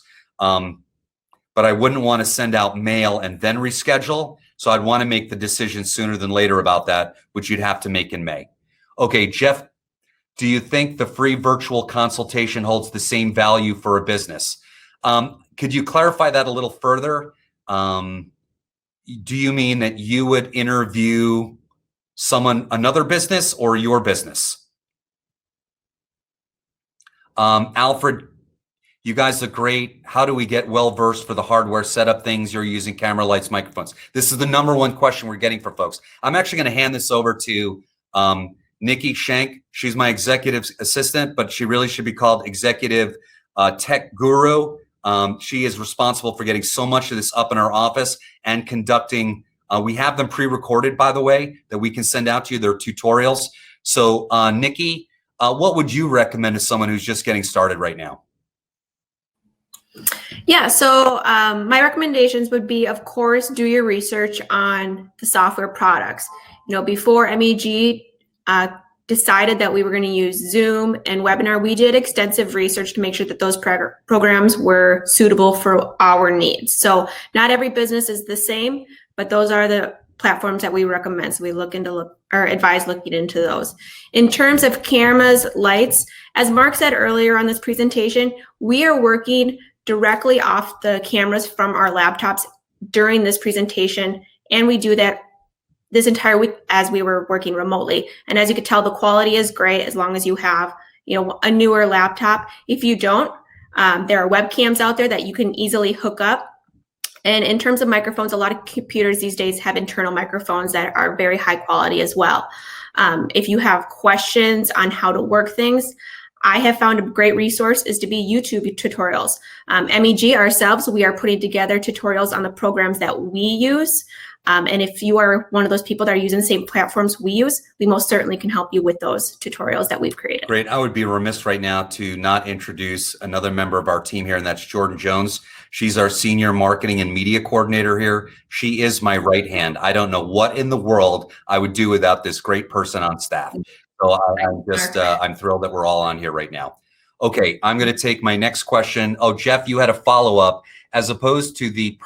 Speaker 2: But I wouldn't want to send out mail and then reschedule. So I'd want to make the decision sooner than later about that, which you'd have to make in May. Okay, Jeff, do you think the free virtual consultation holds the same value for a business? Could you clarify that a little further? Do you mean that you would interview another business, or your business? Alfred, you guys look great. How do we get well-versed for the hardware setup things you're using, camera, lights, microphones? This is the #1 question we're getting for folks. I'm actually going to hand this over to Nikki Shank. She's my executive assistant, but she really should be called executive tech guru. She is responsible for getting so much of this up in our office and conducting. We have them pre-recorded, by the way, that we can send out to you. They're tutorials. So Nikki, what would you recommend to someone who's just getting started right now?
Speaker 3: Yeah, so my recommendations would be, of course, do your research on the software products. You know, before MEG decided that we were going to use Zoom and webinar, we did extensive research to make sure that those programs were suitable for our needs. So not every business is the same, but those are the platforms that we recommend. So we advise looking into those. In terms of cameras, lights, as Mark said earlier on this presentation, we are working directly off the cameras from our laptops during this presentation, and we do that this entire week as we were working remotely. And as you could tell, the quality is great as long as you have, you know, a newer laptop. If you don't, there are webcams out there that you can easily hook up. And in terms of microphones, a lot of computers these days have internal microphones that are very high quality as well. If you have questions on how to work things, I have found a great resource is to be YouTube tutorials. MEG ourselves, we are putting together tutorials on the programs that we use. And if you are one of those people that are using the same platforms we use, we most certainly can help you with those tutorials that we've created.
Speaker 2: Great. I would be remiss right now to not introduce another member of our team here, and that's Jordan Jones. She's our senior marketing and media coordinator here. She is my right hand. I don't know what in the world I would do without this great person on staff. So I'm thrilled that we're all on here right now. Okay, I'm going to take my next question. Oh, Jeff, you had a follow-up as opposed to the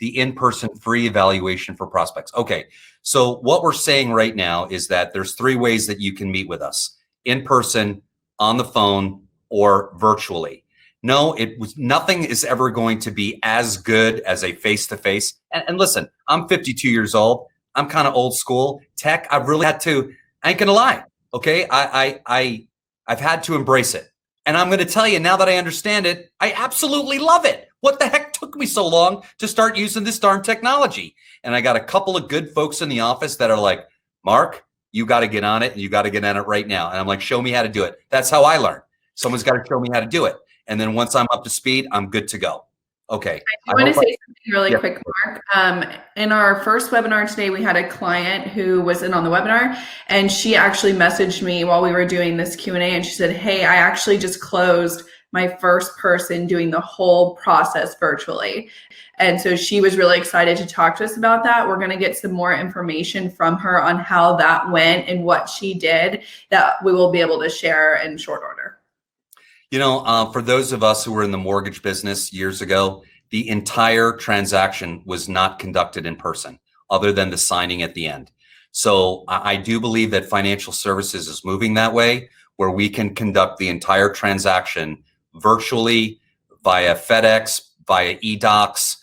Speaker 2: in-person free evaluation for prospects. Okay, so what we're saying right now is that there's 3 ways that you can meet with us: in person, on the phone, or virtually. No, nothing is ever going to be as good as a face-to-face. And listen, I'm 52 years old. I'm kind of old school. Tech, I've really had to, I ain't gonna lie, okay? I've had to embrace it. And I'm gonna tell you, now that I understand it, I absolutely love it. What the heck took me so long to start using this darn technology? And I got a couple of good folks in the office that are like, Mark, you got to get on it, and you got to get on it right now. And I'm like, show me how to do it. That's how I learn. Someone's got to show me how to do it. And then once I'm up to speed, I'm good to go. Okay.
Speaker 1: I want to say something really quick, Mark. In our first webinar today, we had a client who was in on the webinar, and she actually messaged me while we were doing this Q&A, and she said, hey, I actually just closed my first person doing the whole process virtually. And so she was really excited to talk to us about that. We're going to get some more information from her on how that went and what she did that we will be able to share in short order.
Speaker 2: You know, for those of us who were in the mortgage business years ago, the entire transaction was not conducted in person other than the signing at the end. So I do believe that financial services is moving that way, where we can conduct the entire transaction virtually via FedEx, via eDocs.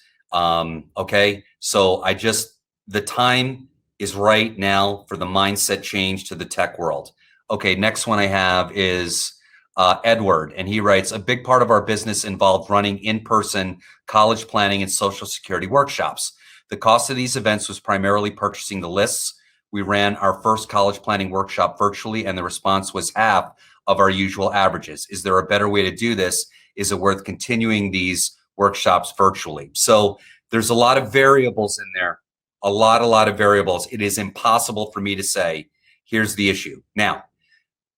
Speaker 2: Okay, so the time is right now for the mindset change to the tech world. Okay, next one I have is Edward, and he writes, a big part of our business involved running in-person college planning and Social Security workshops. The cost of these events was primarily purchasing the lists. We ran our first college planning workshop virtually, and the response was half of our usual averages. Is there a better way to do this? Is it worth continuing these workshops virtually? So there's a lot of variables in there, a lot of variables. It is impossible for me to say, here's the issue. Now,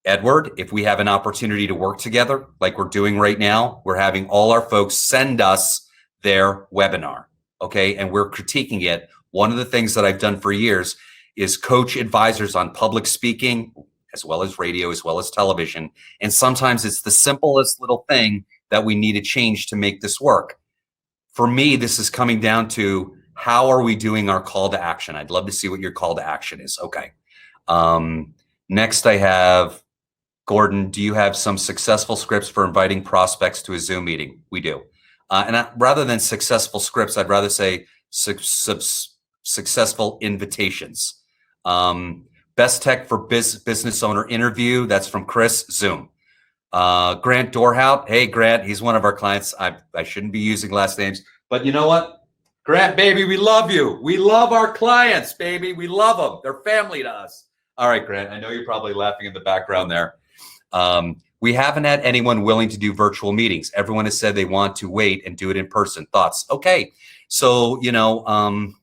Speaker 2: Edward, if we have an opportunity to work together, like we're doing right now, we're having all our folks send us their webinar, okay? And we're critiquing it. One of the things that I've done for years is coach advisors on public speaking, as well as radio, as well as television. And sometimes it's the simplest little thing that we need to change to make this work. For me, this is coming down to, how are we doing our call to action? I'd love to see what your call to action is. Okay. Next I have, Gordon, do you have some successful scripts for inviting prospects to a Zoom meeting? We do. Rather than successful scripts, I'd rather say successful invitations. Best tech for business owner interview. That's from Chris, Zoom. Grant Dorhout. Hey, Grant, he's one of our clients. I shouldn't be using last names, but you know what? Grant, baby, we love you. We love our clients, baby. We love them. They're family to us. All right, Grant, I know you're probably laughing in the background there. We haven't had anyone willing to do virtual meetings. Everyone has said they want to wait and do it in person. Thoughts? Okay. So, you know,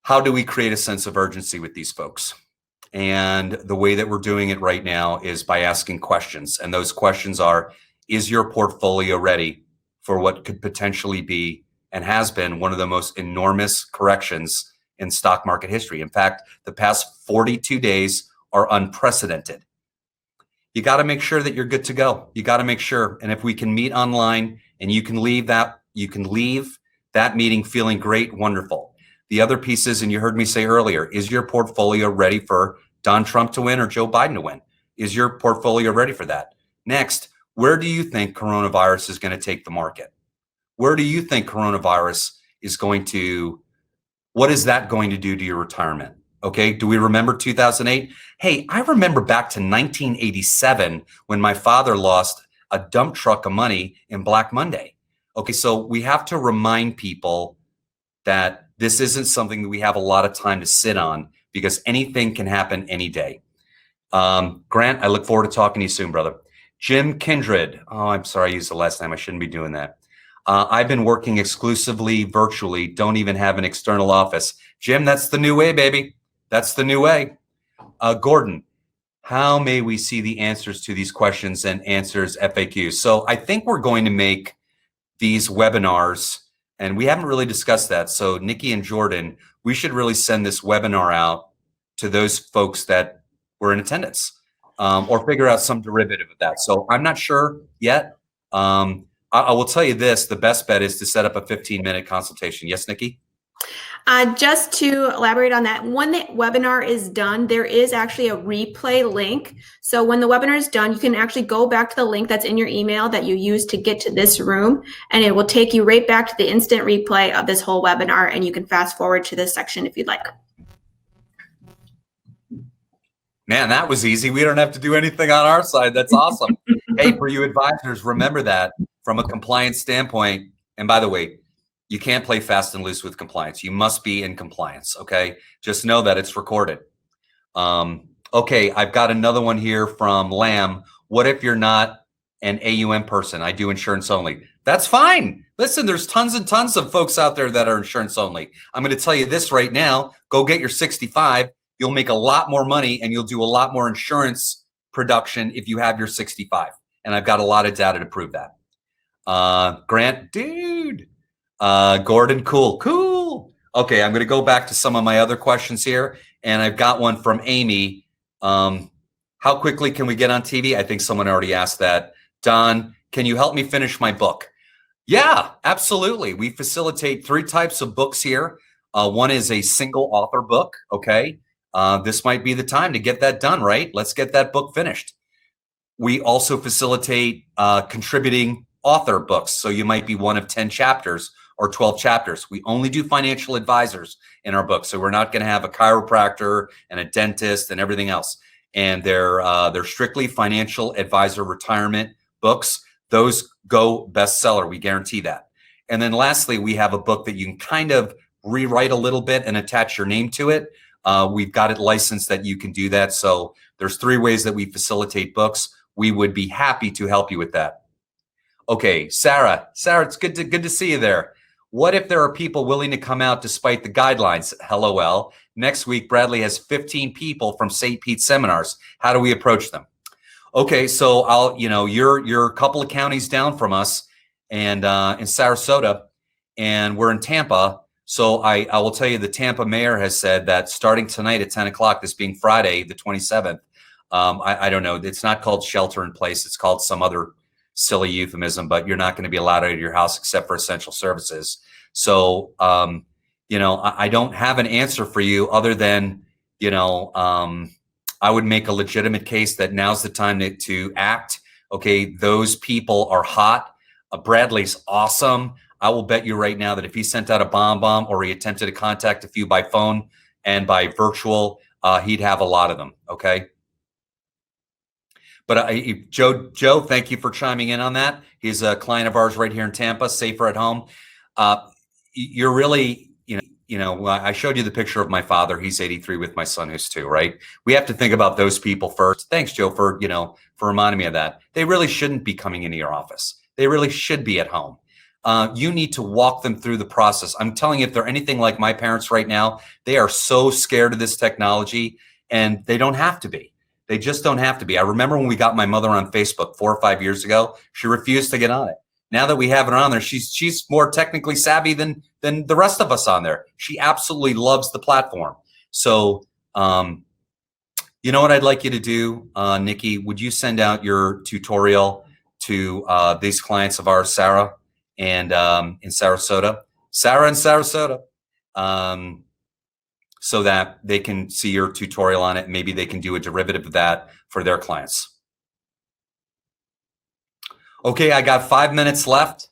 Speaker 2: how do we create a sense of urgency with these folks? And the way that we're doing it right now is by asking questions. And those questions are, is your portfolio ready for what could potentially be and has been one of the most enormous corrections in stock market history? In fact, the past 42 days are unprecedented. You got to make sure that you're good to go. You got to make sure. And if we can meet online and you can leave that meeting feeling great, wonderful. The other piece is, and you heard me say earlier, is your portfolio ready for Don Trump to win or Joe Biden to win? Is your portfolio ready for that? Next, where do you think coronavirus is going to take the market? Where do you think coronavirus is going to, what is that going to do to your retirement? Okay, do we remember 2008? Hey, I remember back to 1987 when my father lost a dump truck of money in Black Monday. Okay, so we have to remind people that this isn't something that we have a lot of time to sit on, because anything can happen any day. Grant, I look forward to talking to you soon, brother. Jim Kindred. Oh, I'm sorry I used the last name. I shouldn't be doing that. I've been working exclusively virtually. Don't even have an external office. Jim, that's the new way, baby. That's the new way. Gordon, how may we see the answers to these questions and answers FAQs? So I think we're going to make these webinars, and we haven't really discussed that. So Nikki and Jordan, we should really send this webinar out to those folks that were in attendance, or figure out some derivative of that. So I'm not sure yet. I will tell you this, the best bet is to set up a 15-minute consultation. Yes, Nikki?
Speaker 3: Just to elaborate on that, when the webinar is done, there is actually a replay link. So when the webinar is done, you can actually go back to the link that's in your email that you used to get to this room, and it will take you right back to the instant replay of this whole webinar, and you can fast forward to this section if you'd like.
Speaker 2: Man, that was easy. We don't have to do anything on our side. That's awesome. Hey, for you advisors, remember that from a compliance standpoint, and by the way, you can't play fast and loose with compliance. You must be in compliance, okay? Just know that it's recorded. Okay, I've got another one here from Lamb. What if you're not an AUM person? I do insurance only. That's fine. Listen, there's tons and tons of folks out there that are insurance only. I'm going to tell you this right now. Go get your 65. You'll make a lot more money and you'll do a lot more insurance production if you have your 65. And I've got a lot of data to prove that. Grant, dude. Gordon, cool. Okay, I'm going to go back to some of my other questions here. And I've got one from Amy. How quickly can we get on TV? I think someone already asked that. Don, can you help me finish my book? Yeah, absolutely. We facilitate 3 types of books here. One is a single author book, okay? This might be the time to get that done, right? Let's get that book finished. We also facilitate contributing author books. So you might be one of 10 chapters or 12 chapters. We only do financial advisors in our book. So we're not going to have a chiropractor and a dentist and everything else. And they're strictly financial advisor retirement books. Those go bestseller. We guarantee that. And then lastly, we have a book that you can kind of rewrite a little bit and attach your name to it. We've got it licensed that you can do that. So there's 3 ways that we facilitate books. We would be happy to help you with that. Okay, Sarah, it's good to see you there. What if there are people willing to come out despite the guidelines? LOL. Next week, Bradley has 15 people from St. Pete seminars. How do we approach them? Okay, so you're a couple of counties down from us, and in Sarasota, and we're in Tampa. So I will tell you, the Tampa mayor has said that starting tonight at 10 o'clock, this being Friday, the 27th, I don't know, it's not called shelter in place. It's called some other silly euphemism, but you're not going to be allowed out of your house except for essential services. So, I don't have an answer for you other than, I would make a legitimate case that now's the time to act. Okay, those people are hot. Bradley's awesome. I will bet you right now that if he sent out a bomb or he attempted to contact a few by phone and by virtual, he'd have a lot of them. Okay. But Joe, thank you for chiming in on that. He's a client of ours right here in Tampa, safer at home. You're really, I showed you the picture of my father. He's 83 with my son who's 2, right? We have to think about those people first. Thanks, Joe, for reminding me of that. They really shouldn't be coming into your office. They really should be at home. You need to walk them through the process. I'm telling you, if they're anything like my parents right now, they are so scared of this technology, and they don't have to be. They just don't have to be. I remember when we got my mother on Facebook 4 or 5 years ago, she refused to get on it. Now that we have her on there, she's more technically savvy than the rest of us on there. She absolutely loves the platform. So, you know what I'd like you to do, Nikki? Would you send out your tutorial to these clients of ours, Sarah and in Sarasota? Sarah in Sarasota. So that they can see your tutorial on it. Maybe they can do a derivative of that for their clients. Okay, I got 5 minutes left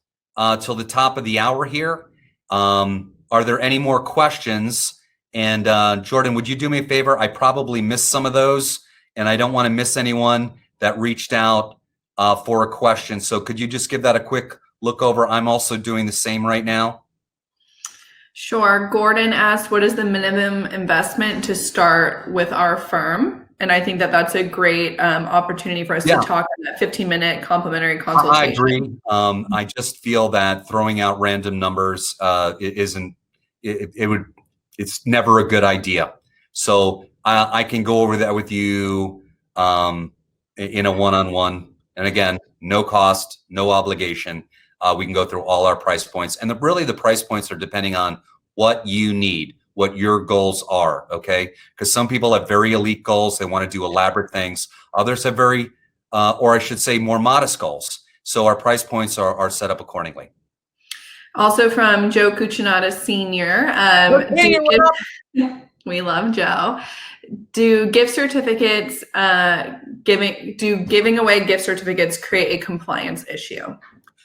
Speaker 2: till the top of the hour here. Are there any more questions? And Jordan, would you do me a favor? I probably missed some of those, and I don't want to miss anyone that reached out for a question. So could you just give that a quick look over? I'm also doing the same right now.
Speaker 1: Sure. Gordon asked, what is the minimum investment to start with our firm? And I think that that's a great opportunity for us to talk in that 15-minute complimentary consultation.
Speaker 2: I agree. I just feel that throwing out random numbers it's never a good idea. So I can go over that with you in a one-on-one. And again, no cost, no obligation. We can go through all our price points. And really the price points are depending on what you need, what your goals are, okay? Because some people have very elite goals. They want to do elaborate things. Others have very, or I should say more modest goals. So our price points are set up accordingly.
Speaker 1: Also from Joe Cucinato Sr. We love Joe. Do gift certificates, giving away gift certificates create a compliance issue?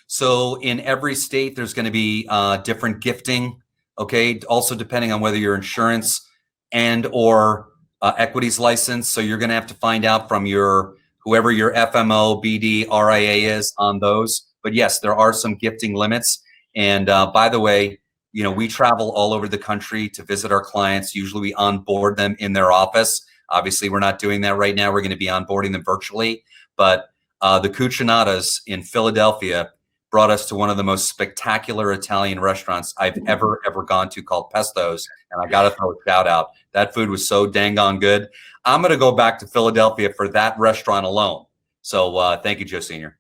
Speaker 2: So in every state, there's going to be different gifting. Okay. Also depending on whether your insurance and or equities license. So you're going to have to find out from whoever your FMO, BD, RIA is on those. But yes, there are some gifting limits. And by the way, we travel all over the country to visit our clients. Usually we onboard them in their office. Obviously, we're not doing that right now. We're going to be onboarding them virtually. But the Cucinatas in Philadelphia brought us to one of the most spectacular Italian restaurants I've ever gone to, called Pesto's. And I got to throw a shout out. That food was so dang on good. I'm going to go back to Philadelphia for that restaurant alone. So thank you, Joe Sr.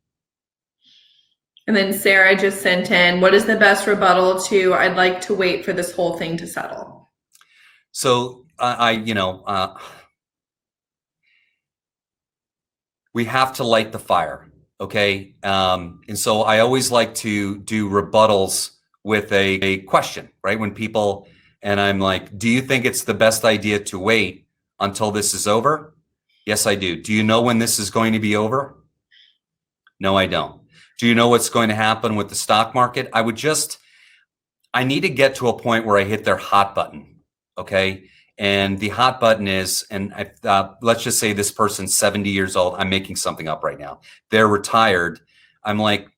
Speaker 1: And then Sarah just sent in, what is the best rebuttal to, I'd like to wait for this whole thing to settle?
Speaker 2: So we have to light the fire. Okay. And so I always like to do rebuttals with a question, right? When people, and I'm like, do you think it's the best idea to wait until this is over? Yes, I do. Do you know when this is going to be over? No, I don't. Do you know what's going to happen with the stock market? I need to get to a point where I hit their hot button. Okay. And the hot button is, and let's just say this person's 70 years old. I'm making something up right now. They're retired. I'm like,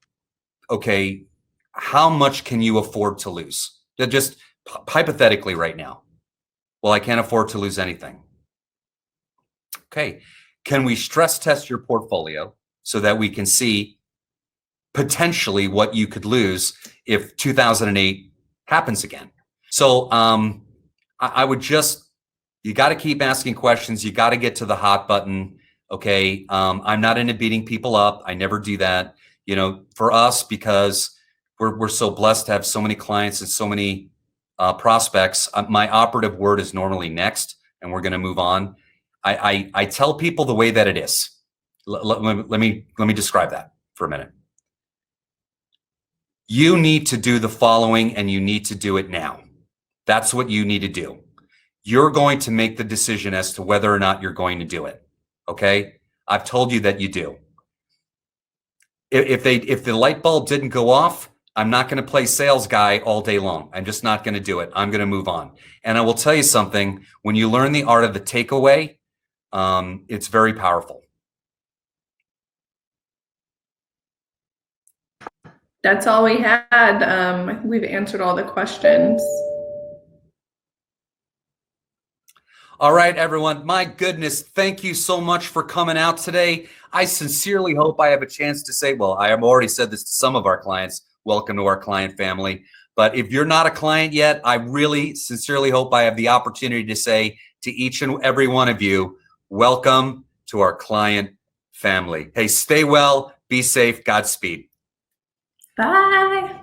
Speaker 2: okay, how much can you afford to lose? Just hypothetically right now. Well, I can't afford to lose anything. Okay. Can we stress test your portfolio so that we can see potentially what you could lose if 2008 happens again? So I would you got to keep asking questions. You got to get to the hot button. Okay. I'm not into beating people up. I never do that. For us, because we're so blessed to have so many clients and so many prospects, my operative word is normally next, and we're going to move on. I tell people the way that it is. Let me describe that for a minute. You need to do the following, and you need to do it now. That's what you need to do. You're going to make the decision as to whether or not you're going to do it. Okay. I've told you that you do. If the light bulb didn't go off, I'm not going to play sales guy all day long. I'm just not going to do it. I'm going to move on. And I will tell you something, when you learn the art of the takeaway, it's very powerful.
Speaker 1: That's all we had. I think we've answered all the questions.
Speaker 2: All right, everyone. My goodness, thank you so much for coming out today. I sincerely hope I have a chance to say, well, I have already said this to some of our clients, welcome to our client family. But if you're not a client yet, I really sincerely hope I have the opportunity to say to each and every one of you, welcome to our client family. Hey, stay well, be safe, Godspeed.
Speaker 1: Bye.